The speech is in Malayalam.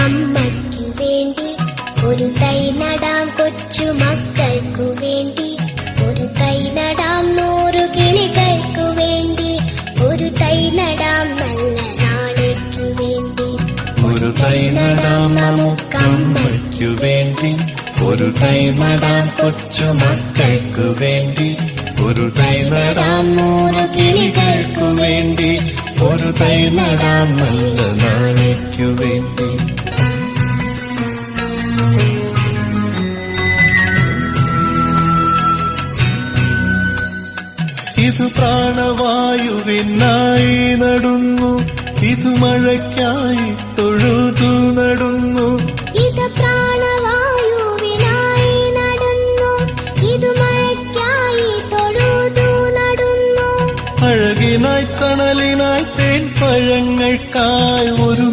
അമ്മയ്ക്കു വേണ്ടി ഒരു തൈ നടാം, കൊച്ചുമക്കൾക്കു വേണ്ടി ഒരു തൈ നടാം, 100 കിളികൾക്കു വേണ്ടി ഒരു തൈ നടാം, നല്ല നാളേക്കു വേണ്ടി ഒരു തൈ നടാം നമുക്കമ്മയ്ക്കു വേണ്ടി, ഒരു തൈ നടാം കൊച്ചുമക്കൾക്കു വേണ്ടി ഒരു തൈ നടാം, 100 കിളികൾക്കു വേണ്ടി ഒരു തൈ നടാം, നല്ല നാളേക്കു വേണ്ടി. ഇത് പ്രാണവായുവിനായി നടുന്നു, ഇത് മഴയ്ക്കായി തൊഴുതു നടുന്നു. ഇത് പ്രാണവായുവിനായി നടുന്നു, ഇത് മഴയ്ക്കായി തൊഴുതു നടുന്നു. അഴകിനായി തണലിനായി തേൻ പഴങ്ങൾക്കായി ഒരു